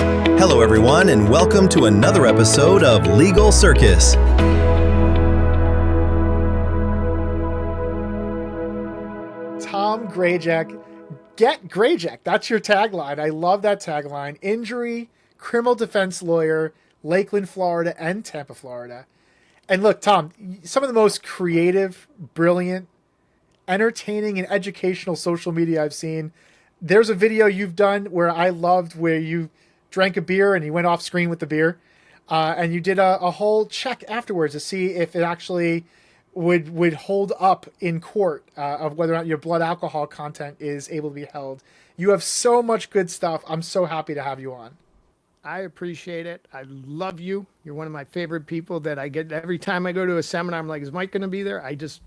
Hello, everyone, and welcome to another episode of Legal Circus. Tom Grajek, get Grajek. That's your tagline. I love that tagline. Injury, criminal defense lawyer, Lakeland, Florida, and Tampa, Florida. And look, Tom, some of the most creative, brilliant, entertaining, and educational social media I've seen. There's a video you've done where I loved where you drank a beer and you went off screen with the beer. And you did a whole check afterwards to see if it actually would hold up in court of whether or not your blood alcohol content is able to be held. You have so much good stuff. I'm so happy to have you on. I appreciate it. I love you. You're one of my favorite people that I get every time I go to a seminar. I'm like, is Mike going to be there? I just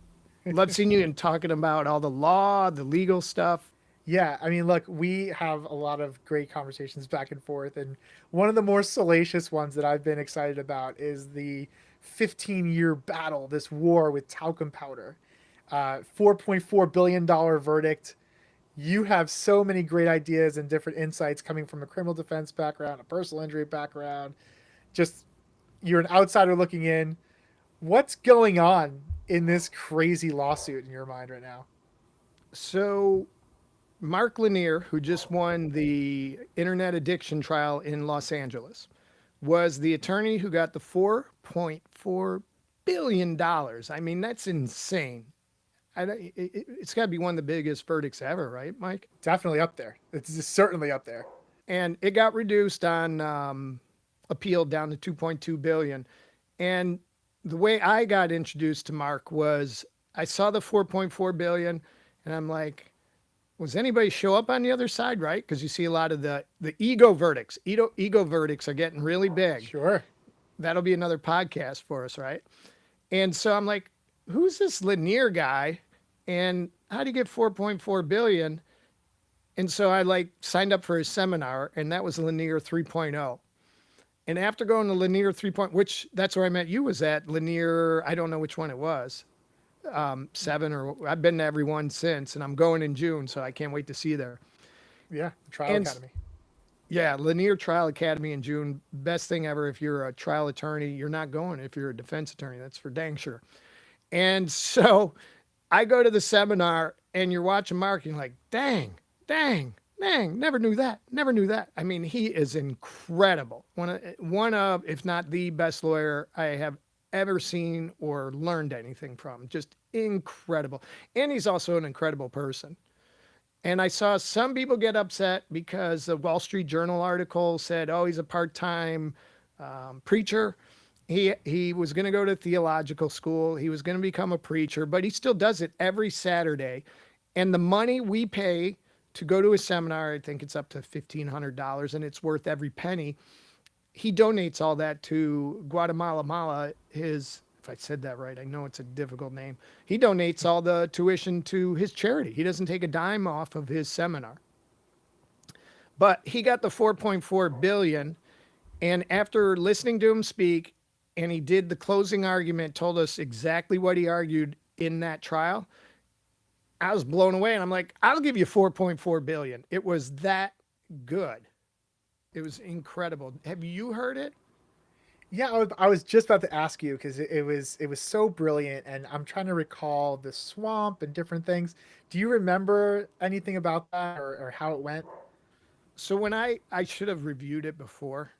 love seeing you and talking about all the law, the legal stuff. Yeah, I mean, look, we have a lot of great conversations back and forth. And one of the more salacious ones that I've been excited about is the 15-year battle, this war with talcum powder. $4.4 billion verdict. You have so many great ideas and different insights coming from a criminal defense background, a personal injury background. Just, you're an outsider looking in. What's going on in this crazy lawsuit in your mind right now? So Mark Lanier, who just won the internet addiction trial in Los Angeles, was the attorney who got the $4.4 billion. I mean, that's insane. It's got to be one of the biggest verdicts ever, right, Mike? Definitely up there. It's certainly up there. And it got reduced on appeal down to $2.2 billion. And the way I got introduced to Mark was I saw the $4.4 billion, and I'm like, was anybody show up on the other side, right? Because you see a lot of the ego verdicts. Ego verdicts are getting really big. Sure. That'll be another podcast for us, right? And so I'm like, who's this Lanier guy? And how do you get 4.4 billion? And so I signed up for his seminar, and that was Lanier 3.0. And after going to Lanier 3.0, which that's where I met you, was at Lanier, I don't know which one it was. 7, or I've been to every one since, and I'm going in June, so I can't wait to see you there. Yeah, Trial Academy. Yeah, Lanier Trial Academy in June. Best thing ever. If you're a trial attorney, you're not going. If you're a defense attorney, that's for dang sure. And so I go to the seminar, and you're watching Mark, and you're like, dang, never knew that. I mean, he is incredible. One of, if not the best lawyer I have ever seen or learned anything from. Just incredible. And he's also an incredible person. And I saw some people get upset because the Wall Street Journal article said, oh, he's a part-time preacher. He was going to go to theological school. He was going to become a preacher, but he still does it every Saturday. And the money we pay to go to a seminar, I think it's up to $1,500, and it's worth every penny. He donates all that to Guatemala Mala, if I said that right, I know it's a difficult name. He donates all the tuition to his charity. He doesn't take a dime off of his seminar. But he got the 4.4 billion. And after listening to him speak, and he did the closing argument, told us exactly what he argued in that trial, I was blown away. And I'm like, I'll give you 4.4 billion. It was that good. It was incredible. Have you heard it? Yeah, I was just about to ask you because it was so brilliant, and I'm trying to recall the swamp and different things. Do you remember anything about that or how it went? So when I should have reviewed it before,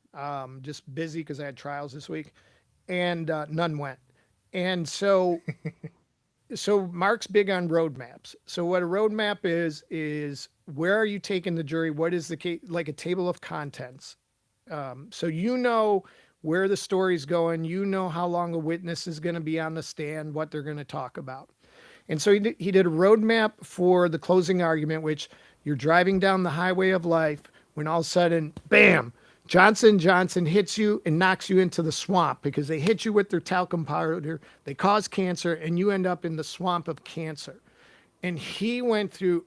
just busy because I had trials this week, and none went. And so Mark's big on roadmaps. So what a roadmap is where are you taking the jury? What is the case, like a table of contents? So you know where the story's going. You know how long a witness is going to be on the stand, what they're going to talk about. And so he did a roadmap for the closing argument, which you're driving down the highway of life when all of a sudden, bam, Johnson & Johnson hits you and knocks you into the swamp because they hit you with their talcum powder. They cause cancer, and you end up in the swamp of cancer. And he went through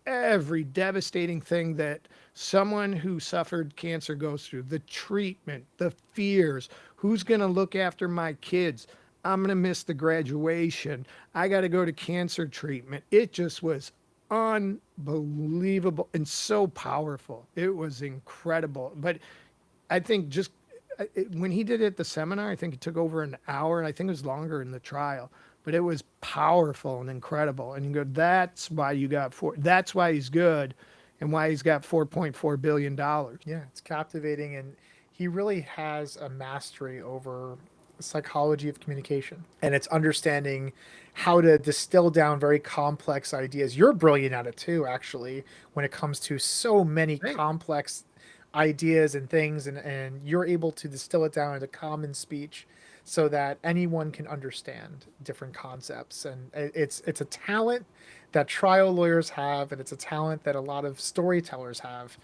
every devastating thing that someone who suffered cancer goes through, the treatment, the fears, who's going to look after my kids? I'm going to miss the graduation. I got to go to cancer treatment. It just was unbelievable and so powerful. It was incredible. But I think just when he did it at the seminar, I think it took over an hour, and I think it was longer in the trial. But it was powerful and incredible. And you go, that's why you got that's why he's good, and why he's got $4.4 billion. Yeah, it's captivating, and he really has a mastery over psychology of communication, and it's understanding how to distill down very complex ideas. You're brilliant at it too, actually, when it comes to so many complex ideas and things, and you're able to distill it down into common speech so that anyone can understand different concepts. And it's a talent that trial lawyers have, and it's a talent that a lot of storytellers have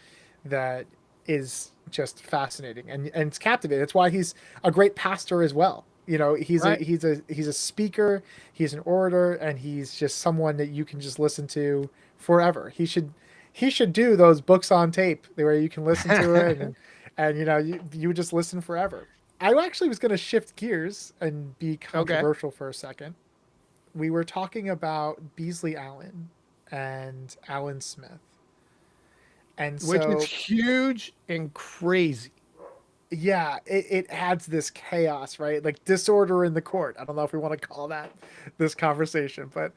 that is just fascinating, and it's captivating. That's why he's a great pastor as well. You know, he's a speaker, he's an orator, and he's just someone that you can just listen to forever. He should do those books on tape where you can listen to it, and you know, you would just listen forever. I actually was going to shift gears and be controversial for a second. We were talking about Beasley Allen and Alan Smith. And so, which is huge and crazy. Yeah, it adds this chaos, right? Like disorder in the court. I don't know if we want to call that this conversation, but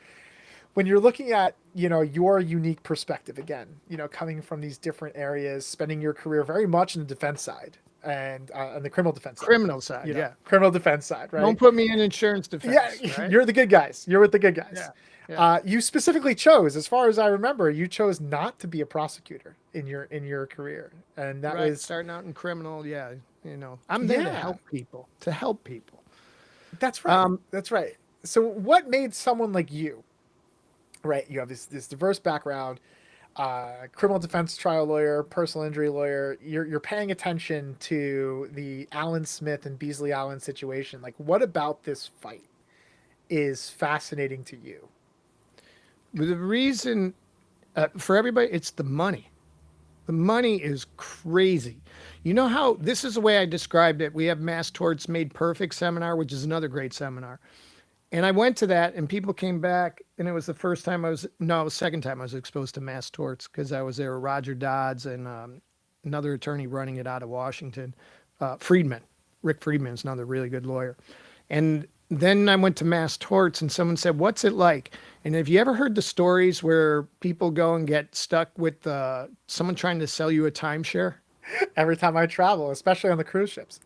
when you're looking at, you know, your unique perspective, again, you know, coming from these different areas, spending your career very much in the defense side and on the criminal defense side, you know, criminal defense side, right? Don't put me in insurance defense. Yeah, right? You're the good guys. You're with the good guys. Yeah. Yeah. You specifically chose, as far as I remember, you chose not to be a prosecutor in your career, and that was starting out in criminal. Yeah, you know, I'm there to help people. That's right. That's right. So, what made someone like you, right? You have this diverse background, criminal defense trial lawyer, personal injury lawyer. You're paying attention to the Alan Smith and Beasley Allen situation. Like, what about this fight is fascinating to you? The reason for everybody, it's the money. The money is crazy. You know how, this is the way I described it. We have Mass Torts Made Perfect seminar, which is another great seminar. And I went to that, and people came back, and it was the second time I was exposed to mass torts, because I was there with Roger Dodds and another attorney running it out of Washington, Rick Friedman is another really good lawyer. And then I went to mass torts, and someone said, what's it like? And have you ever heard the stories where people go and get stuck with someone trying to sell you a timeshare? Every time I travel, especially on the cruise ships.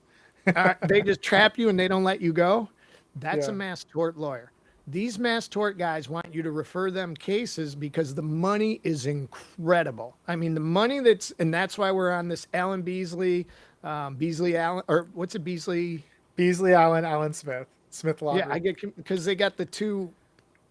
They just trap you and they don't let you go. That's a mass tort lawyer. These mass tort guys want you to refer them cases because the money is incredible. I mean, the money and that's why we're on this Alan Beasley, Beasley Allen, or what's it, Beasley? Beasley Allen, Alan Smith. Smith Law. Yeah, I get, because they got the two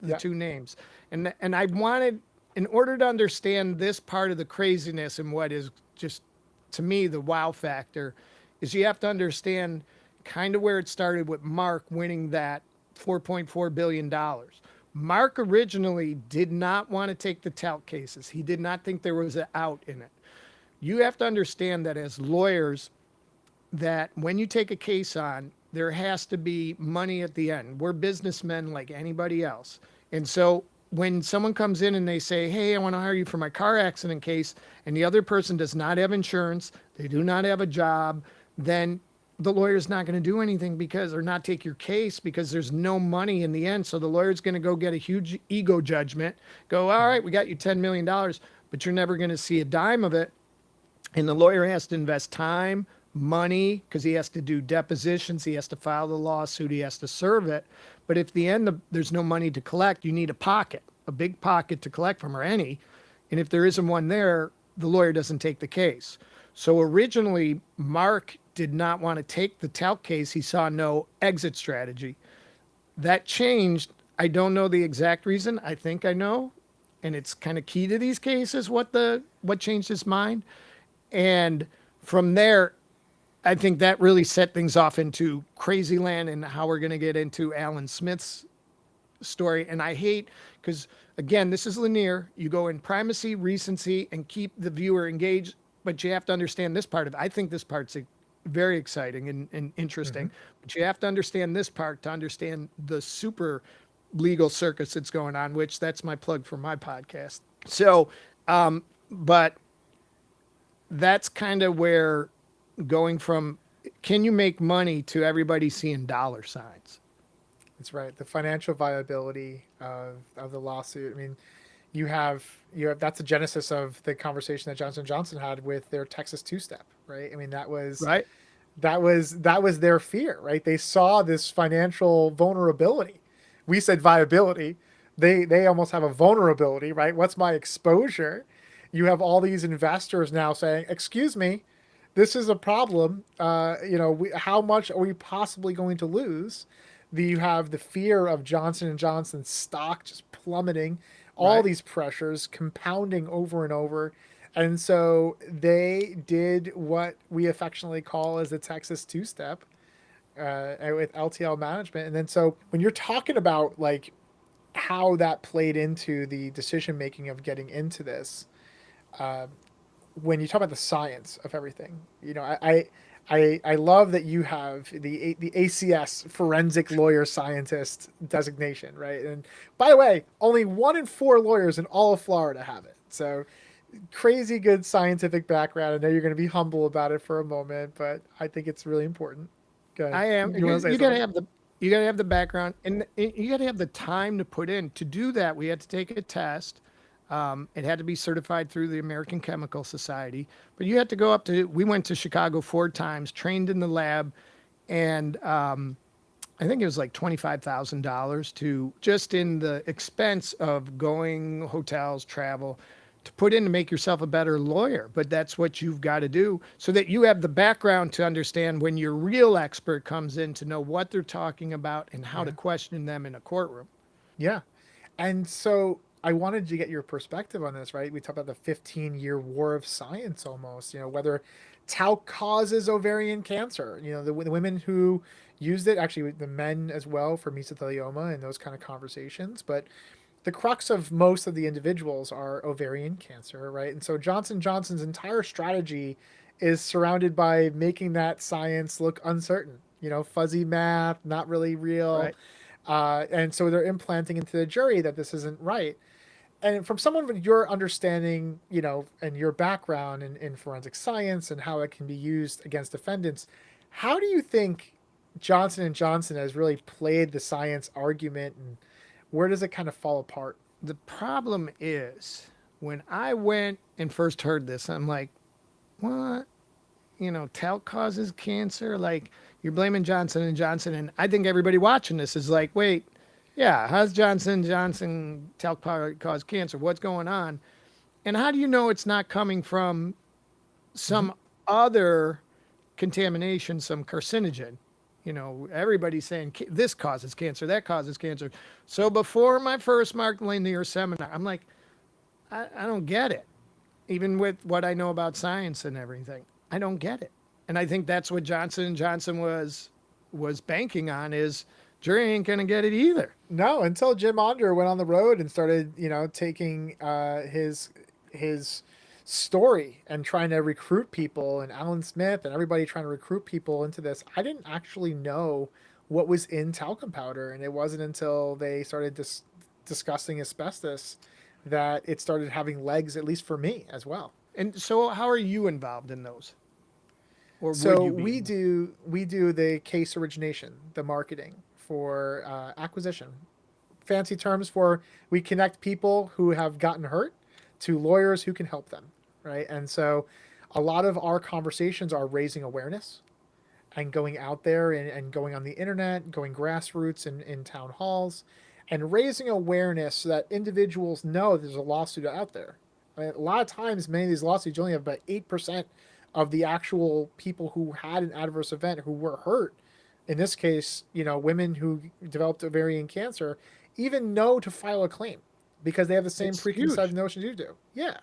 names. And I wanted, in order to understand this part of the craziness and what is just, to me, the wow factor, is you have to understand kind of where it started with Mark winning that $4.4 billion. Mark originally did not want to take the talc cases. He did not think there was an out in it. You have to understand that as lawyers, that when you take a case on, there has to be money at the end. We're businessmen like anybody else. And so when someone comes in and they say, hey, I want to hire you for my car accident case, and the other person does not have insurance, they do not have a job, then the lawyer's not going to do anything or not take your case, because there's no money in the end. So the lawyer's going to go get a huge ego judgment, go, all right, we got you $10 million, but you're never going to see a dime of it. And the lawyer has to invest time, money, because he has to do depositions, he has to file the lawsuit, he has to serve it. But if the end there's no money to collect, you need a big pocket to collect from, or any. And if there isn't one there, the lawyer doesn't take the case. So originally, Mark did not want to take the talc case. He saw no exit strategy. That changed. I don't know the exact reason. I think I know. And it's kind of key to these cases, what changed his mind. And from there, I think that really set things off into crazy land, and how we're going to get into Alan Smith's story. And I hate, because again, this is linear. You go in primacy, recency, and keep the viewer engaged, but you have to understand this part of it. I think this part's very exciting and interesting, but you have to understand this part to understand the super legal circus that's going on, which that's my plug for my podcast. So, but that's kind of where going from can you make money to everybody seeing dollar signs. That's right. The financial viability of the lawsuit. I mean, you have that's the genesis of the conversation that Johnson & Johnson had with their Texas two-step, right? I mean, Right. that was their fear, right? They saw this financial vulnerability. We said viability. They almost have a vulnerability, right? What's my exposure? You have all these investors now saying, "Excuse me, this is a problem. How much are we possibly going to lose?" You have the fear of Johnson and Johnson's stock just plummeting, all Right. these pressures compounding over and over. And so they did what we affectionately call as the Texas two-step with LTL management. And then so when you're talking about like how that played into the decision making of getting into this, uh, when you talk about the science of everything, I love that you have the ACS forensic lawyer scientist designation, right? And by the way, only 1 in 4 lawyers in all of Florida have it. So crazy good scientific background. I know you're going to be humble about it for a moment, but I think it's really important. Go ahead. I am. You want to say You got to something? have the background, and you got to have the time to put in. To do that, we had to take a test. It had to be certified through the American Chemical Society. But you had to go up to. We went to Chicago 4 times, trained in the lab, and I think it was like $25,000 to just in the expense of going, hotels, travel, to put in to make yourself a better lawyer. But that's what you've got to do so that you have the background to understand when your real expert comes in to know what they're talking about and how to Yeah. question them in a courtroom. Yeah. And so I wanted to get your perspective on this, right? We talked about the 15-year war of science almost, whether talc causes ovarian cancer, the women who used it, actually the men as well for mesothelioma and those kind of conversations. But the crux of most of the individuals are ovarian cancer, right? And so Johnson Johnson's entire strategy is surrounded by making that science look uncertain, fuzzy math, not really real. Right. And so they're implanting into the jury that this isn't right. And from someone with your understanding, and your background in forensic science and how it can be used against defendants, how do you think Johnson and Johnson has really played the science argument, and where does it kind of fall apart? The problem is when I went and first heard this, I'm like, what? Talc causes cancer? Like you're blaming Johnson and Johnson. And I think everybody watching this is like, wait, yeah, how's Johnson Johnson talc cause cancer? What's going on? And how do you know it's not coming from Mm-hmm. some other contamination, some carcinogen? Everybody's saying this causes cancer, that causes cancer. So before my first Mark Lanier seminar, I'm like, I don't get it. Even with what I know about science and everything, I don't get it. And I think that's what Johnson and Johnson was banking on is jury ain't gonna get it either. No, until Jim Onder went on the road and started, taking his story and trying to recruit people, and Alan Smith and everybody trying to recruit people into this. I didn't actually know what was in talcum powder, and it wasn't until they started discussing asbestos that it started having legs, at least for me as well. And so, how are you involved in those, or would So you be? we do the case origination, the marketing for acquisition. Fancy terms for we connect people who have gotten hurt to lawyers who can help them, right? And so a lot of our conversations are raising awareness and going out there and going on the internet, going grassroots in town halls, and raising awareness so that individuals know there's a lawsuit out there. I mean, a lot of times, many of these lawsuits, you only have about 8% of the actual people who had an adverse event who were hurt. In this case, women who developed ovarian cancer even know to file a claim because they have the same It's preconceived huge. notions you do. Yeah.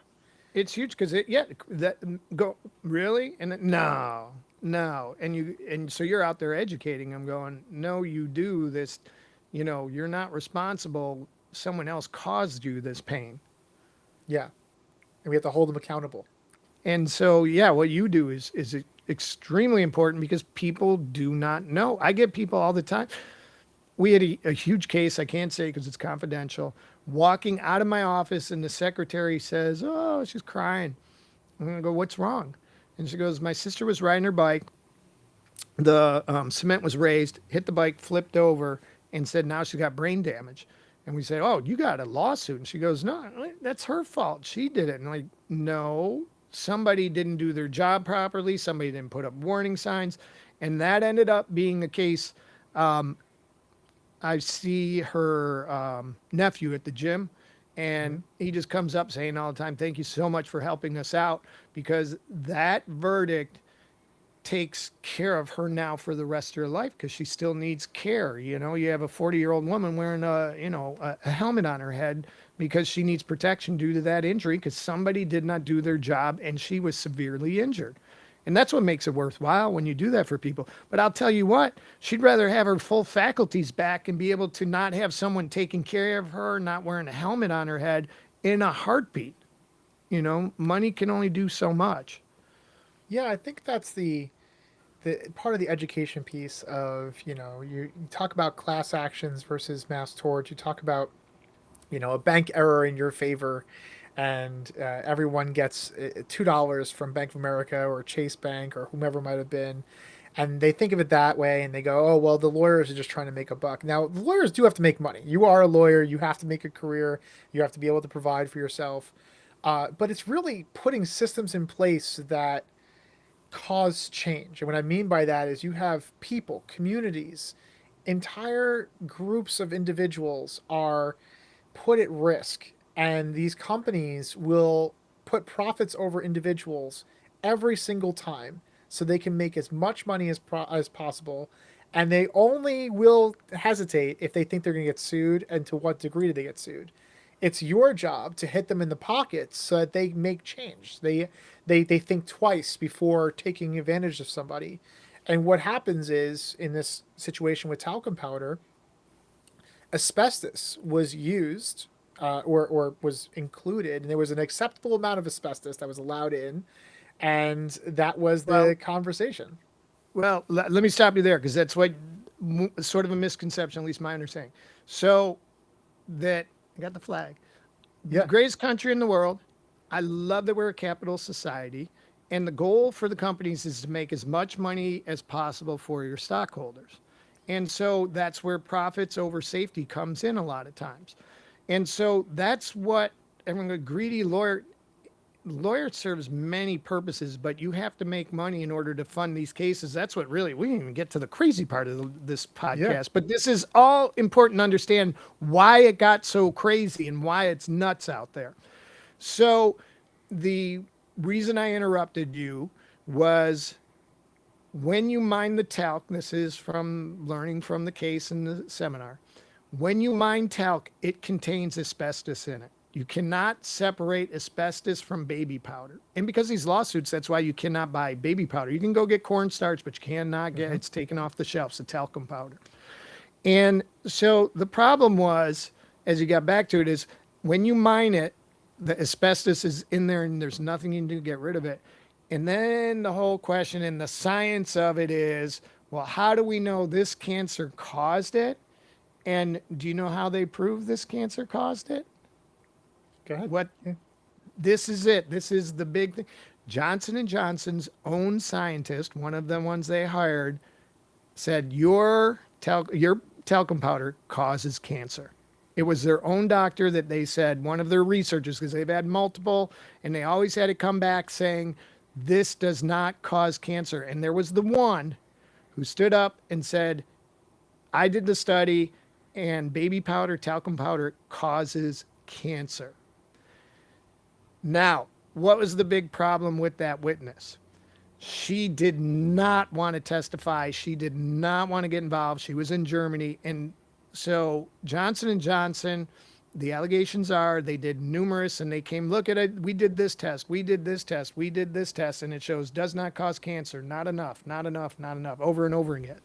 It's huge because that go really and no, no, and so you're out there educating them, going, no, you do this, you're not responsible. Someone else caused you this pain, Yeah. And we have to hold them accountable. and so yeah, what you do is extremely important because people do not know. I get people all the time. We had a huge case. I can't say because it's confidential. Walking out of my office, and the secretary says, "Oh, she's crying." I'm gonna go, "What's wrong?" And she goes, my sister was riding her bike. The cement was raised, hit the bike, flipped over, and said now she got brain damage. And we said, oh, you got a lawsuit. And she goes, no, that's her fault. She did it. And like, no, somebody didn't do their job properly. Somebody didn't put up warning signs. And that ended up being the case. I see her nephew at the gym, and he just comes up saying all the time, thank you so much for helping us out, because that verdict takes care of her now for the rest of her life, because she still needs care. You know, you have a 40-year-old woman wearing a helmet on her head because she needs protection due to that injury, because somebody did not do their job and she was severely injured. And that's what makes it worthwhile when you do that for people. But I'll tell you what, she'd rather have her full faculties back and be able to not have someone taking care of her, not wearing a helmet on her head in a heartbeat. You know, money can only do so much. Yeah, I think that's the part of the education piece of, you talk about class actions versus mass tort. You talk about, a bank error in your favor, and everyone gets $2 from Bank of America or Chase Bank or whomever might have been. And they think of it that way, and they go, oh, well, the lawyers are just trying to make a buck. Now, the lawyers do have to make money. You are a lawyer. You have to make a career. You have to be able to provide for yourself. But it's really putting systems in place that cause change. And what I mean by that is you have people, communities, entire groups of individuals are put at risk, and these companies will put profits over individuals every single time so they can make as much money as possible, and they only will hesitate if they think they're going to get sued, and to what degree do they get sued. It's your job to hit them in the pockets so that they make change. They think twice before taking advantage of somebody. And what happens is, in this situation with talcum powder, asbestos was used or was included, and there was an acceptable amount of asbestos that was allowed in, and that was the conversation. Well, let me stop you there, because that's what sort of a misconception, at least my understanding. So that I got the flag. Yeah. The greatest country in the world. I love that we're a capitalist society. And the goal for the companies is to make as much money as possible for your stockholders. And so that's where profits over safety comes in a lot of times. And so that's what everyone, a greedy lawyer serves many purposes, but you have to make money in order to fund these cases. That's what really, we didn't even get to the crazy part of this podcast, but this is all important to understand why it got so crazy and why it's nuts out there. So the reason I interrupted you was, when you mine the talc, this is from learning from the case in the seminar, when you mine talc, it contains asbestos in it. You cannot separate asbestos from baby powder. And because of these lawsuits, that's why you cannot buy baby powder. You can go get cornstarch, but you cannot get it's taken off the shelves, the talcum powder. And so the problem was, as you got back to it, is when you mine it, the asbestos is in there and there's nothing you can do to get rid of it. And then the whole question and the science of it is, well, how do we know this cancer caused it? And do you know how they prove this cancer caused it? Go ahead. What? Yeah. This is it. This is the big thing. Johnson & Johnson's own scientist, one of the ones they hired, said your talcum powder causes cancer. It was their own doctor that they said, one of their researchers, because they've had multiple, and they always had to come back saying, this does not cause cancer. And there was the one who stood up and said, I did the study, and baby powder, talcum powder causes cancer. Now, what was the big problem with that witness? She did not want to testify. She did not want to get involved. She was in Germany. And so Johnson & Johnson, the allegations are they did numerous, and they came, look at it. We did this test. We did this test. We did this test. And it shows does not cause cancer. Not enough, not enough, not enough, over and over again.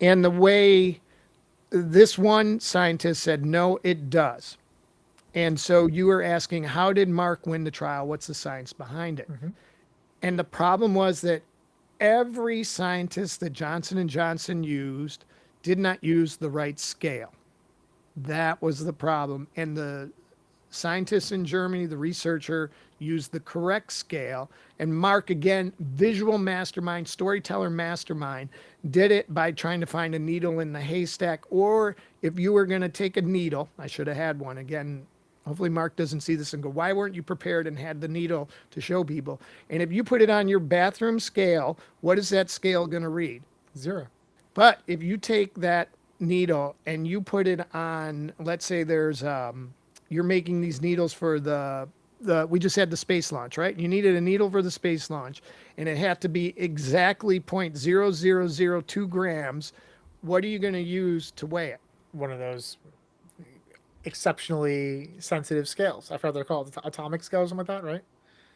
And the way this one scientist said, no, it does. And so you were asking, how did Mark win the trial? What's the science behind it? Mm-hmm. And the problem was that every scientist that Johnson & Johnson used did not use the right scale. That was the problem. And the scientists in Germany, the researcher, used the correct scale. And Mark, again, visual mastermind, storyteller mastermind, did it by trying to find a needle in the haystack. Or if you were going to take a needle, I should have had one. Again, hopefully Mark doesn't see this and go, why weren't you prepared and had the needle to show people? And if you put it on your bathroom scale, what is that scale going to read? 0. But if you take that needle and you put it on, let's say there's, you're making these needles for we just had the space launch, right? You needed a needle for the space launch and it had to be exactly 0.0002 grams. What are you going to use to weigh it? One of those exceptionally sensitive scales. I forgot they're called atomic scales, something like that, right?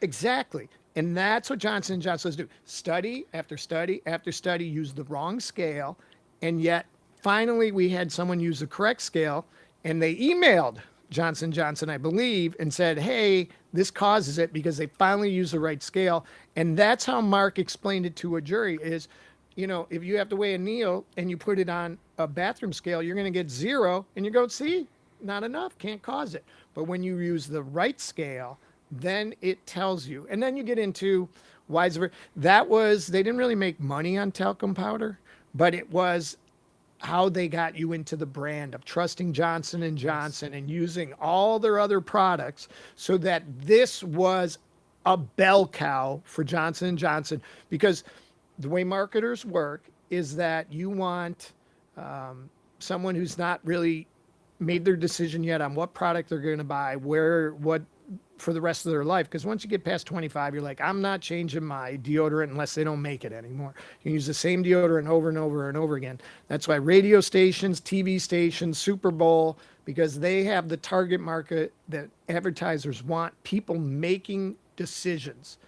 Exactly. And that's what Johnson & Johnson's do. Study after study after study use the wrong scale. And yet finally we had someone use the correct scale and they emailed Johnson & Johnson, I believe, and said, hey, this causes it because they finally used the right scale. And that's how Mark explained it to a jury is, you know, if you have to weigh a needle and you put it on a bathroom scale, you're going to get 0 and you go, see, not enough, can't cause it. But when you use the right scale, then it tells you. And then you get into why is it, that was, they didn't really make money on talcum powder, but it was how they got you into the brand of trusting Johnson & Johnson and using all their other products so that this was a bell cow for Johnson & Johnson. Because the way marketers work is that you want someone who's not really made their decision yet on what product they're going to buy, what for the rest of their life. Because once you get past 25, you're like, I'm not changing my deodorant unless they don't make it anymore. You use the same deodorant over and over and over again. That's why radio stations, TV stations, Super Bowl, because they have the target market that advertisers want, people making decisions.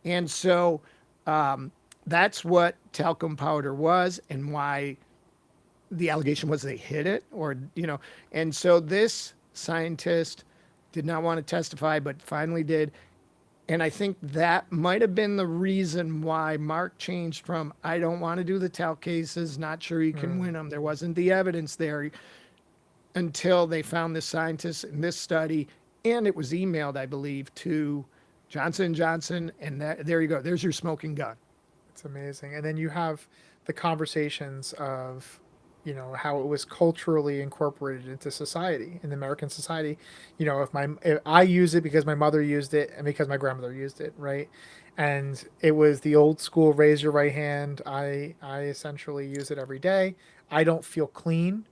And so that's what talcum powder was and why the allegation was they hid it or, you know, and so this scientist did not want to testify, but finally did. And I think that might have been the reason why Mark changed from, I don't want to do the talc cases, not sure he can win them. There wasn't the evidence there until they found this scientist in this study. And it was emailed, I believe, to Johnson & Johnson. And there you go. There's your smoking gun. It's amazing. And then you have the conversations of, you know, how it was culturally incorporated into society, in the American society. You know, if I use it because my mother used it and because my grandmother used it, right? And it was the old school raise your right hand. I essentially use it every day. I don't feel clean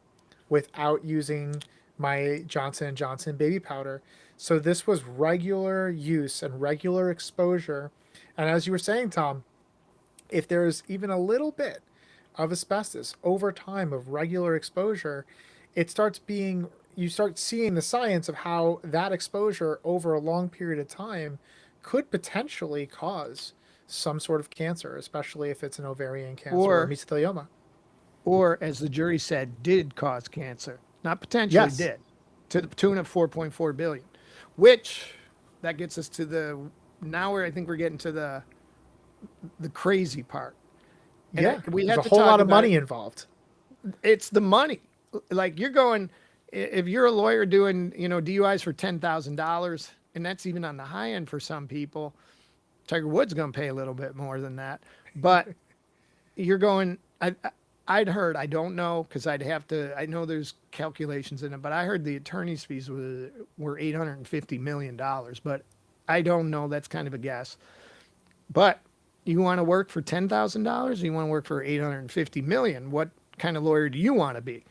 without using my Johnson & Johnson baby powder. So this was regular use and regular exposure. And as you were saying, Tom, if there's even a little bit of asbestos over time of regular exposure, you start seeing the science of how that exposure over a long period of time could potentially cause some sort of cancer, especially if it's an ovarian cancer or mesothelioma. Or, as the jury said, did cause cancer. Not potentially, Yes. did. To the tune of $4.4 billion. Which, that gets us to I think we're getting to the crazy part. And Yeah, we there's have a to whole talk lot of about money involved. It's the money. Like you're going, if you're a lawyer doing, you know, DUIs for $10,000, and that's even on the high end for some people, Tiger Woods going to pay a little bit more than that. But you're going, I'd heard, I don't know, because I'd have to, I know there's calculations in it, but I heard the attorney's fees were $850 million, but I don't know. That's kind of a guess. But you want to work for $10,000 or you want to work for $850 million? What kind of lawyer do you want to be?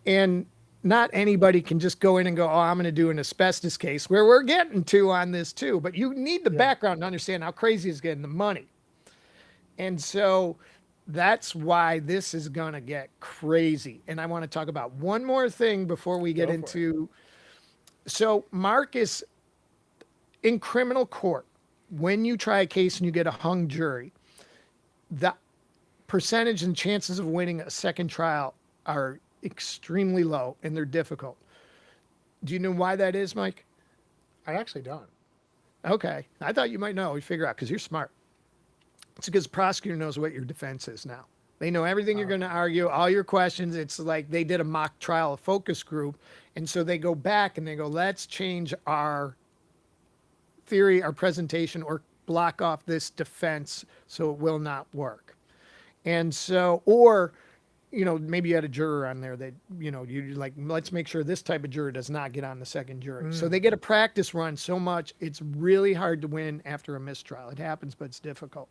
And not anybody can just go in and go, oh, I'm going to do an asbestos case, where we're getting to on this too. But you need the background to understand how crazy it's getting the money. And so that's why this is going to get crazy. And I want to talk about one more thing before we get into. So Mark is in criminal court. When you try a case and you get a hung jury, the percentage and chances of winning a second trial are extremely low and they're difficult. Do you know why that is, Mike? I actually don't. Okay. I thought you might know. We figure out because you're smart. It's because the prosecutor knows what your defense is now. They know everything you're going to argue, all your questions. It's like they did a mock trial, a focus group. And so they go back and they go, let's change our theory, our presentation, or block off this defense so it will not work. And so, or, maybe you had a juror on there that, you like, let's make sure this type of juror does not get on the second jury. So they get a practice run so much, it's really hard to win after a mistrial. It happens, but it's difficult.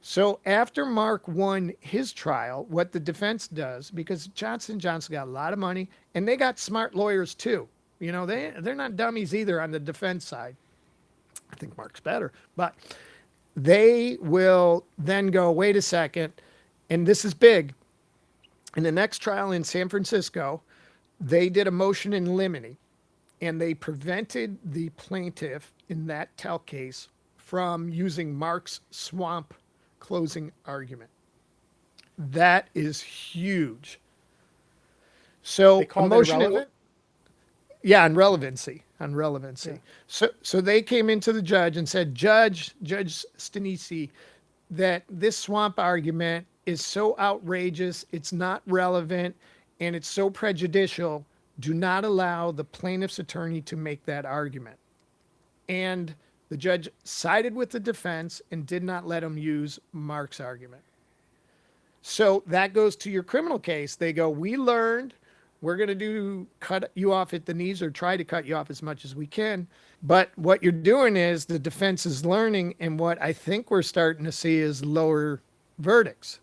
So after Mark won his trial, what the defense does, because Johnson & Johnson got a lot of money and they got smart lawyers too. They're not dummies either on the defense side. I think Mark's better, but they will then go, wait a second, and this is big. In the next trial in San Francisco, they did a motion in limine and they prevented the plaintiff in that Talc case from using Mark's swamp closing argument. That is huge. So they called it irrelevant? Yeah, on relevancy. Yeah. So they came into the judge and said, Judge Stanisi, that this swamp argument is so outrageous, it's not relevant, and it's so prejudicial. Do not allow the plaintiff's attorney to make that argument. And the judge sided with the defense and did not let him use Mark's argument. So that goes to your criminal case. They go, we learned, we're going to cut you off at the knees or try to cut you off as much as we can. But what you're doing is the defense is learning. And what I think we're starting to see is lower verdicts.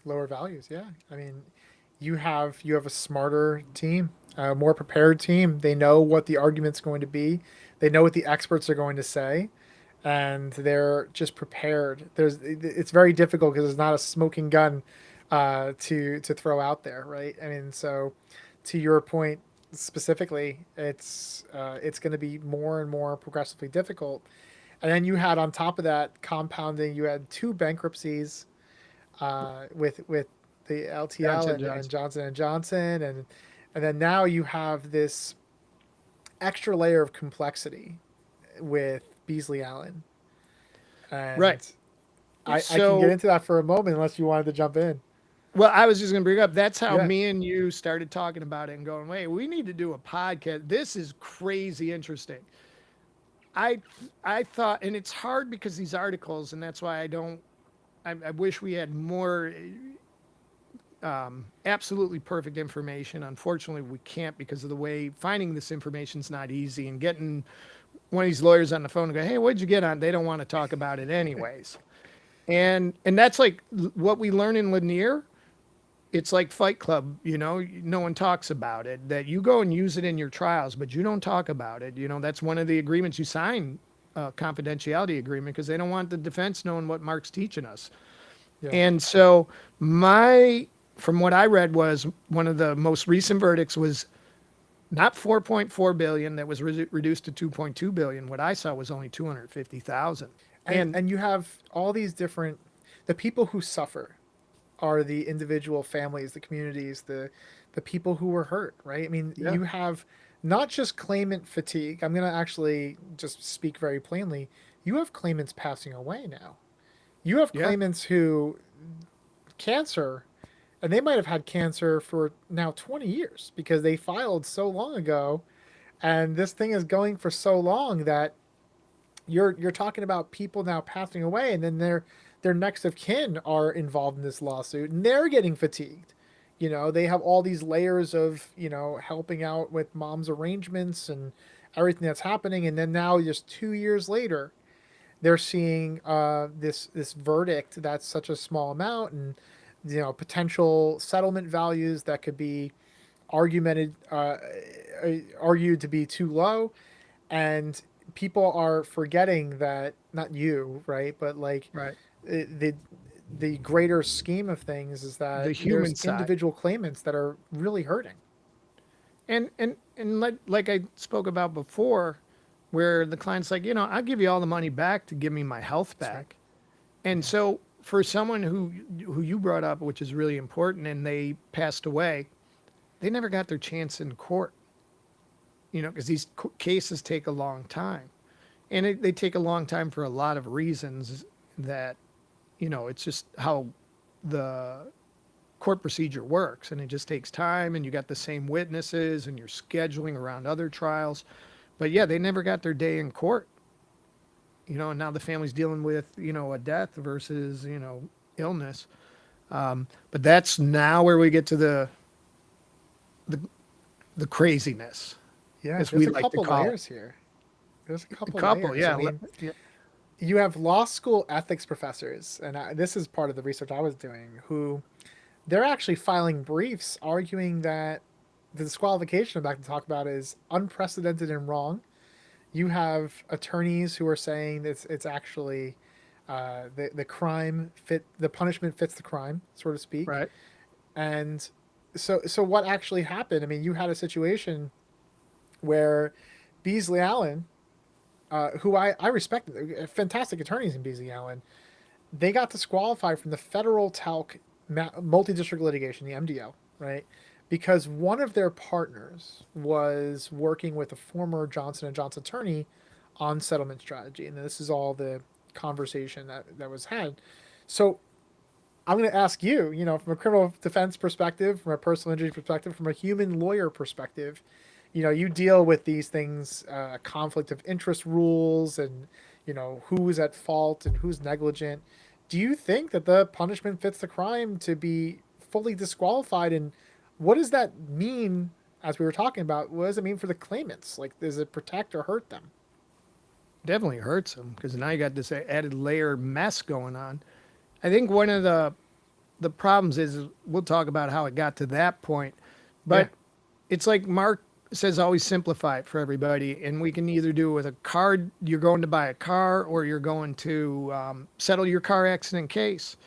Lower values. Yeah. I mean, you have a smarter team, a more prepared team. They know what the argument's going to be. They know what the experts are going to say, and they're just prepared. It's very difficult because there's not a smoking gun to throw out there, right? I mean, so to your point specifically, it's going to be more and more progressively difficult. And then you had on top of that compounding, you had 2 bankruptcies with the LTL and Johnson & Johnson, and then now you have this extra layer of complexity with Beasley Allen. And right. I can get into that for a moment unless you wanted to jump in. Well, I was just going to bring up, that's how me and you started talking about it and going, wait, we need to do a podcast. This is crazy interesting. I thought, and it's hard because these articles, and that's why I wish we had more absolutely perfect information. Unfortunately, we can't because of the way finding this information is not easy, and getting one of these lawyers on the phone and go, hey, what'd you get on? They don't want to talk about it anyways. And that's like what we learn in Lanier. It's like Fight Club, no one talks about it, that you go and use it in your trials, but you don't talk about it. That's one of the agreements you sign, confidentiality agreement, because they don't want the defense knowing what Mark's teaching us. Yeah. And so from what I read, was one of the most recent verdicts was not 4.4 billion, that was reduced to 2.2 billion. What I saw was only 250,000. And you have all these different, the people who suffer are the individual families, the communities, the people who were hurt, right? I mean, you have not just claimant fatigue. I'm going to actually just speak very plainly. You have claimants passing away now. You have claimants who cancer, and they might have had cancer for now 20 years because they filed so long ago, and this thing is going for so long that you're talking about people now passing away, and then their next of kin are involved in this lawsuit, and they're getting fatigued. They have all these layers of, helping out with mom's arrangements and everything that's happening, and then now just 2 years later, they're seeing this verdict that's such a small amount, and potential settlement values that could be argued to be too low, and people are forgetting that, not you, right, but like the greater scheme of things is that the human there's side. Individual claimants that are really hurting. And like I spoke about before, where the client's like, I'll give you all the money back to give me my health back. Right. And so for someone who you brought up, which is really important, and they passed away, they never got their chance in court, because these cases take a long time. And they take a long time for a lot of reasons that, it's just how the court procedure works, and it just takes time, and you got the same witnesses, and you're scheduling around other trials. But yeah, they never got their day in court, and now the family's dealing with, a death versus, illness. But that's now where we get to the craziness, Yeah, as there's we a like to couple call it. layers here. There's a couple Couple, layers. yeah. I mean, Yeah. you have law school ethics professors, and this is part of the research I was doing, who they're actually filing briefs arguing that the disqualification I'm about to talk about is unprecedented and wrong. You have attorneys who are saying it's actually the punishment fits the crime, so to speak. Right. And so what actually happened? I mean, you had a situation where Beasley Allen, who I respect, fantastic attorneys in Beasley Allen, they got disqualified from the federal talc multi-district litigation, the MDL, right? Because one of their partners was working with a former Johnson & Johnson attorney on settlement strategy. And this is all the conversation that was had. So I'm going to ask you, from a criminal defense perspective, from a personal injury perspective, from a human lawyer perspective, you deal with these things, conflict of interest rules and, who's at fault and who's negligent. Do you think that the punishment fits the crime to be fully disqualified? And what does that mean, as we were talking about, what does it mean for the claimants? Like, does it protect or hurt them? Definitely hurts them, because now you got this added layer mess going on. I think one of the problems is, we'll talk about how it got to that point, but it's like Mark says, always simplify it for everybody. And we can either do it with a card, you're going to buy a car, or you're going to settle your car accident case.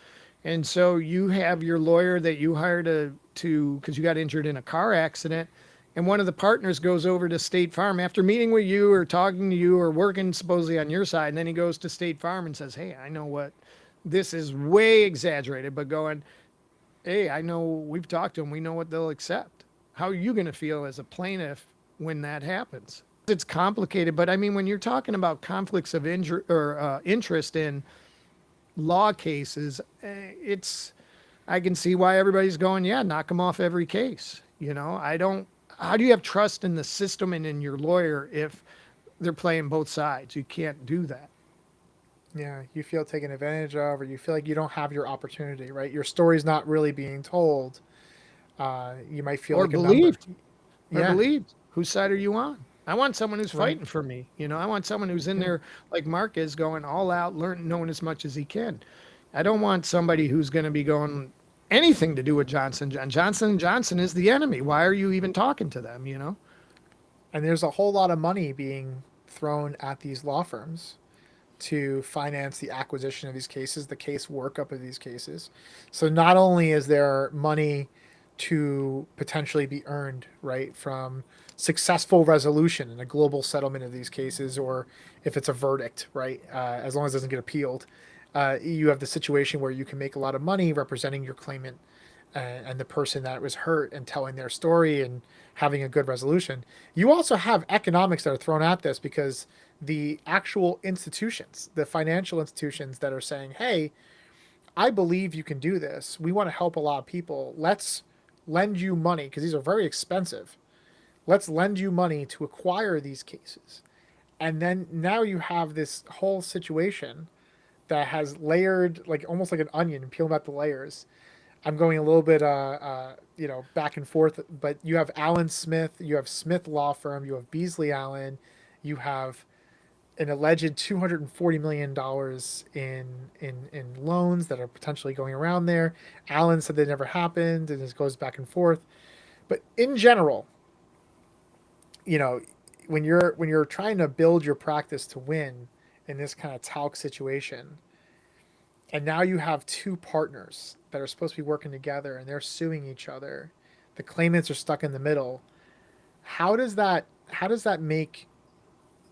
And so you have your lawyer that you hire because you got injured in a car accident. And one of the partners goes over to State Farm after meeting with you or talking to you or working supposedly on your side. And then he goes to State Farm and says, hey, I know what, this is way exaggerated, but going, hey, I know, we've talked to them, we know what they'll accept. How are you going to feel as a plaintiff when that happens? It's complicated, but I mean, when you're talking about conflicts of interest in law cases, I can see why everybody's going, yeah, knock them off every case. How do you have trust in the system and in your lawyer if they're playing both sides? You can't do that. Yeah, you feel taken advantage of, or you feel like you don't have your opportunity, right? Your story's not really being told. You might feel like believed. Or believed. Whose side are you on? I want someone who's fighting for me. I want someone who's in there like Mark is, going all out, knowing as much as he can. I don't want somebody who's going to be going anything to do with Johnson. Johnson & Johnson is the enemy. Why are you even talking to them, And there's a whole lot of money being thrown at these law firms to finance the acquisition of these cases, the case workup of these cases. So not only is there money to potentially be earned, right, from successful resolution and a global settlement of these cases, or if it's a verdict, right, as long as it doesn't get appealed, you have the situation where you can make a lot of money representing your claimant and the person that was hurt and telling their story and having a good resolution. You also have economics that are thrown at this, because the actual institutions, the financial institutions that are saying, hey, I believe you can do this. We want to help a lot of people. Let's lend you money, because these are very expensive. Let's lend you money to acquire these cases. And then now you have this whole situation that has layered, like almost like an onion, and peeling back the layers. I'm going a little bit, back and forth, but you have Allen Smith, you have Smith Law Firm, you have Beasley Allen, you have an alleged $240 million in loans that are potentially going around there. Allen said they never happened, and this goes back and forth. But in general, when you're trying to build your practice to win in this kind of talc situation, and now you have two partners that are supposed to be working together and they're suing each other, the claimants are stuck in the middle. How does that make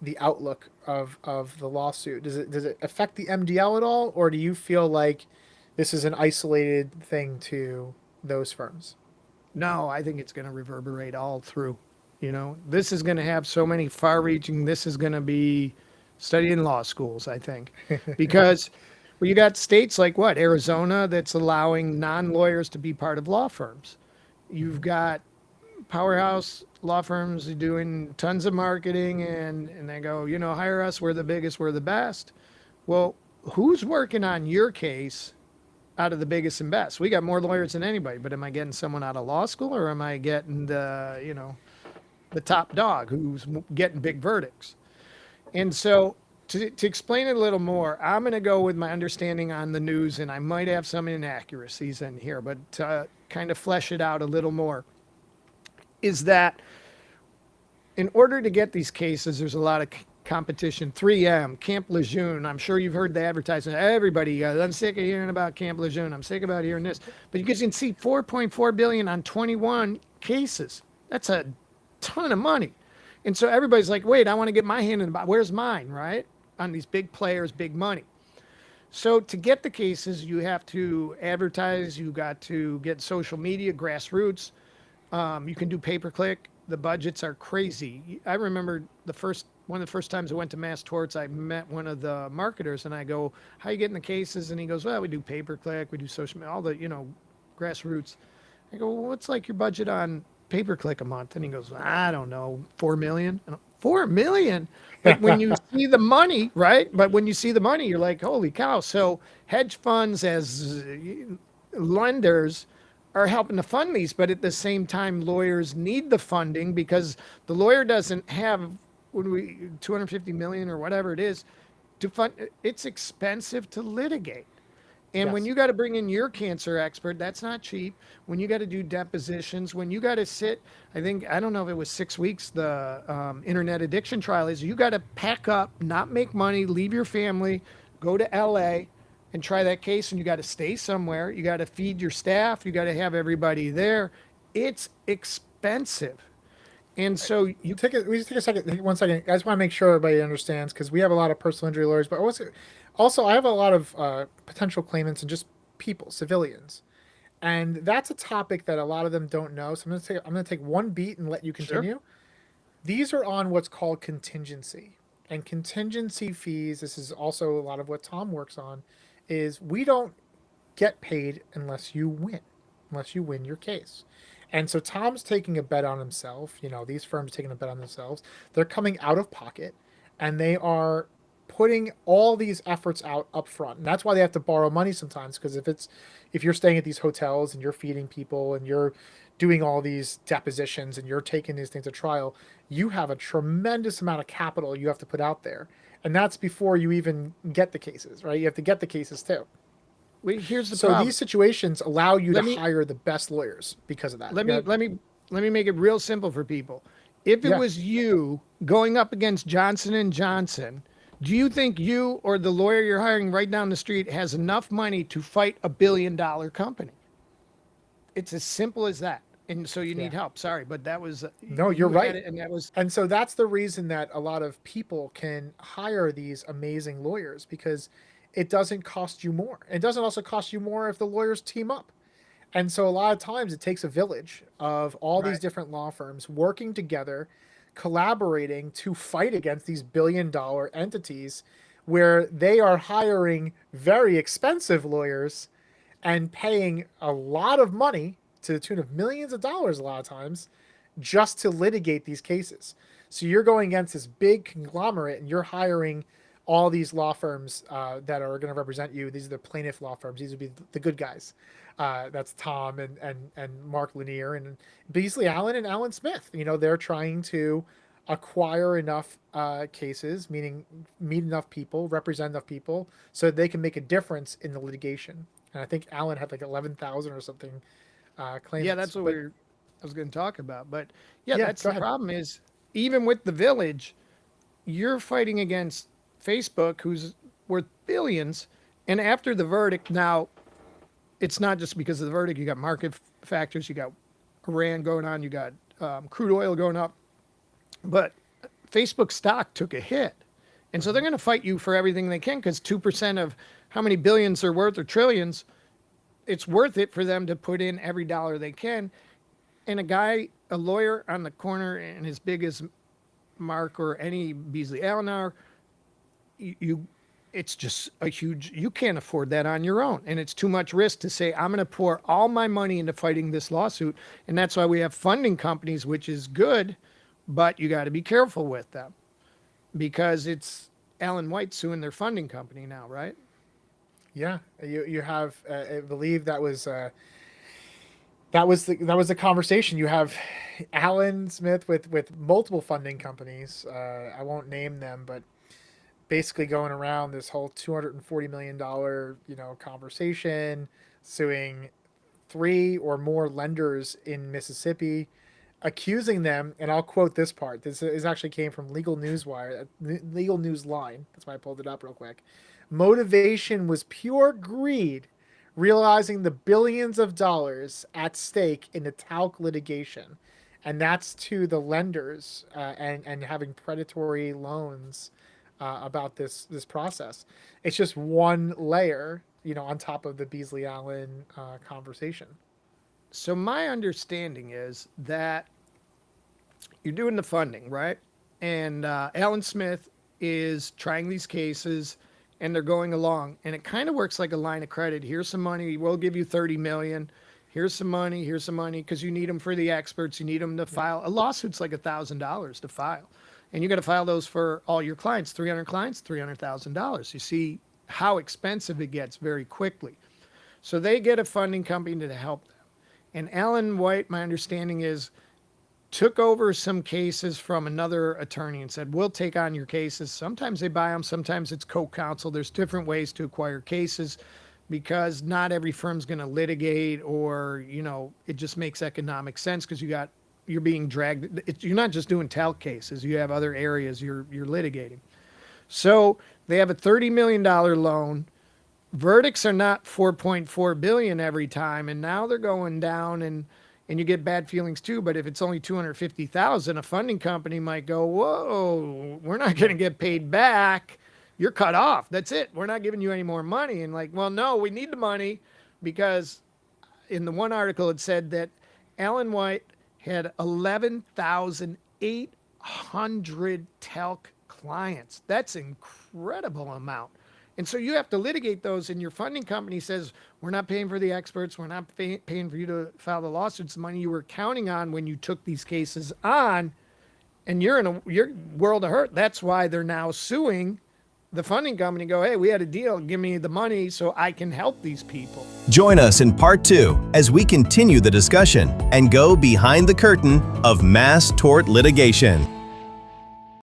the outlook of the lawsuit? Does it affect the MDL at all, or do you feel like this is an isolated thing to those firms? No, I think it's going to reverberate all through. This is going to have so many far-reaching. This is going to be studied in law schools, I think, because Well, you got states like what? Arizona that's allowing non-lawyers to be part of law firms. You've got powerhouse law firms doing tons of marketing and they go, hire us, we're the biggest, we're the best. Well, who's working on your case out of the biggest and best? We got more lawyers than anybody, but am I getting someone out of law school or am I getting the top dog who's getting big verdicts? And so to explain it a little more, I'm going to go with my understanding on the news, and I might have some inaccuracies in here, but to kind of flesh it out a little more, is that in order to get these cases, there's a lot of competition. 3M, Camp Lejeune. I'm sure you've heard the advertisement. Everybody, I'm sick of hearing about Camp Lejeune. I'm sick about hearing this. But you can see 4.4 billion on 21 cases. That's a ton of money. And so everybody's like, wait, I want to get my hand in the box. Where's mine, right? On these big players, big money. So to get the cases, you have to advertise. You got to get social media, grassroots. You can do pay-per-click. The budgets are crazy. I remember one of the first times I went to Mass Torts, I met one of the marketers and I go, how you getting the cases? And he goes, well, we do pay-per-click, we do social media, all the, grassroots. I go, well, what's like your budget on pay-per-click a month? And he goes, I don't know, 4 million. 4 million? But when you see the money, right? But when you see the money, you're like, holy cow. So hedge funds as lenders are helping to fund these, but at the same time, lawyers need the funding because the lawyer doesn't have 250 million or whatever it is to fund. It's expensive to litigate. And when you got to bring in your cancer expert, that's not cheap. When you got to do depositions, when you got to sit, I don't know if it was 6 weeks, the internet addiction trial is, you got to pack up, not make money, leave your family, go to LA and try that case, and you got to stay somewhere. You got to feed your staff. You got to have everybody there. It's expensive. And so we just take a second, 1 second. I just want to make sure everybody understands, because we have a lot of personal injury lawyers, but also I have a lot of potential claimants and just people, civilians. And that's a topic that a lot of them don't know. So I'm going to take one beat and let you continue. Sure. These are on what's called contingency. And contingency fees, this is also a lot of what Tom works on, is we don't get paid unless you win your case. And so Tom's taking a bet on himself. These firms taking a bet on themselves. They're coming out of pocket, and they are putting all these efforts out up front. And that's why they have to borrow money sometimes, because if you're staying at these hotels and you're feeding people and you're doing all these depositions and you're taking these things to trial, you have a tremendous amount of capital you have to put out there. And that's before you even get the cases, right? You have to get the cases too. Wait, here's the problem. So these situations allow you to hire the best lawyers because of that. Let me make it real simple for people. If it was you going up against Johnson & Johnson, do you think you or the lawyer you're hiring right down the street has enough money to fight a $1 billion company? It's as simple as that. And so you need help. Sorry, but that was no. You're right, and so that's the reason that a lot of people can hire these amazing lawyers, because it doesn't cost you more. It doesn't also cost you more if the lawyers team up. And so a lot of times it takes a village of all these different law firms working together, collaborating to fight against these $1 billion entities, where they are hiring very expensive lawyers and paying a lot of money to the tune of millions of dollars a lot of times just to litigate these cases. So you're going against this big conglomerate and you're hiring all these law firms that are going to represent you. These are the plaintiff law firms. These would be the good guys. That's Tom and Mark Lanier and Beasley Allen and Alan Smith. They're trying to acquire enough cases, meaning meet enough people, represent enough people, so that they can make a difference in the litigation. And I think Alan had like 11,000 or something claimants. Yeah, that's what I was going to talk about. But that's the problem is, even with the village, you're fighting against Facebook, who's worth billions. And after the verdict, now it's not just because of the verdict. You got market factors, you got Iran going on, you got crude oil going up. But Facebook stock took a hit. And so they're going to fight you for everything they can, because 2% of how many billions they're worth or trillions, it's worth it for them to put in every dollar they can. And a lawyer on the corner, and as big as Mark or any Beasley Allen are, it's just you can't afford that on your own. And it's too much risk to say, I'm going to pour all my money into fighting this lawsuit. And that's why we have funding companies, which is good, but you got to be careful with them because it's Alan White suing their funding company now, right? Yeah, you have, I believe that was the conversation. You have Alan Smith with multiple funding companies. I won't name them, but basically going around this whole $240 million, conversation, suing 3 or more lenders in Mississippi, accusing them, and I'll quote this part. This is actually came from Legal Newswire, Legal Newsline. That's why I pulled it up real quick. Motivation was pure greed, realizing the billions of dollars at stake in the talc litigation. And that's to the lenders and having predatory loans about this process. It's just one layer, on top of the Beasley Allen conversation. So my understanding is that you're doing the funding, right? And Alan Smith is trying these cases and they're going along. And it kind of works like a line of credit. Here's some money. We'll give you $30 million. Here's some money. Here's some money because you need them for the experts. You need them to file. A lawsuit's like $1,000 to file. And you got to file those for all your clients. 300 clients, $300,000. You see how expensive it gets very quickly. So they get a funding company to help them. And Alan White, my understanding is, took over some cases from another attorney and said, we'll take on your cases. Sometimes they buy them. Sometimes it's co-counsel. There's different ways to acquire cases because not every firm's going to litigate or, it just makes economic sense because you're being dragged. You're not just doing talc cases. You have other areas you're litigating. So they have a $30 million loan. Verdicts are not $4.4 billion every time. And now they're going down and you get bad feelings too. But if it's only $250,000, a funding company might go, whoa, we're not going to get paid back. You're cut off. That's it. We're not giving you any more money. And well, no, we need the money because in the one article, it said that Alan White had 11,800 talc clients. That's an incredible amount. And so you have to litigate those, and your funding company says, we're not paying for the experts, we're not paying for you to file the lawsuits, the money you were counting on when you took these cases on, and you're in a world of hurt. That's why they're now suing the funding company, go, hey, we had a deal, give me the money so I can help these people. Join us in part 2 as we continue the discussion and go behind the curtain of mass tort litigation.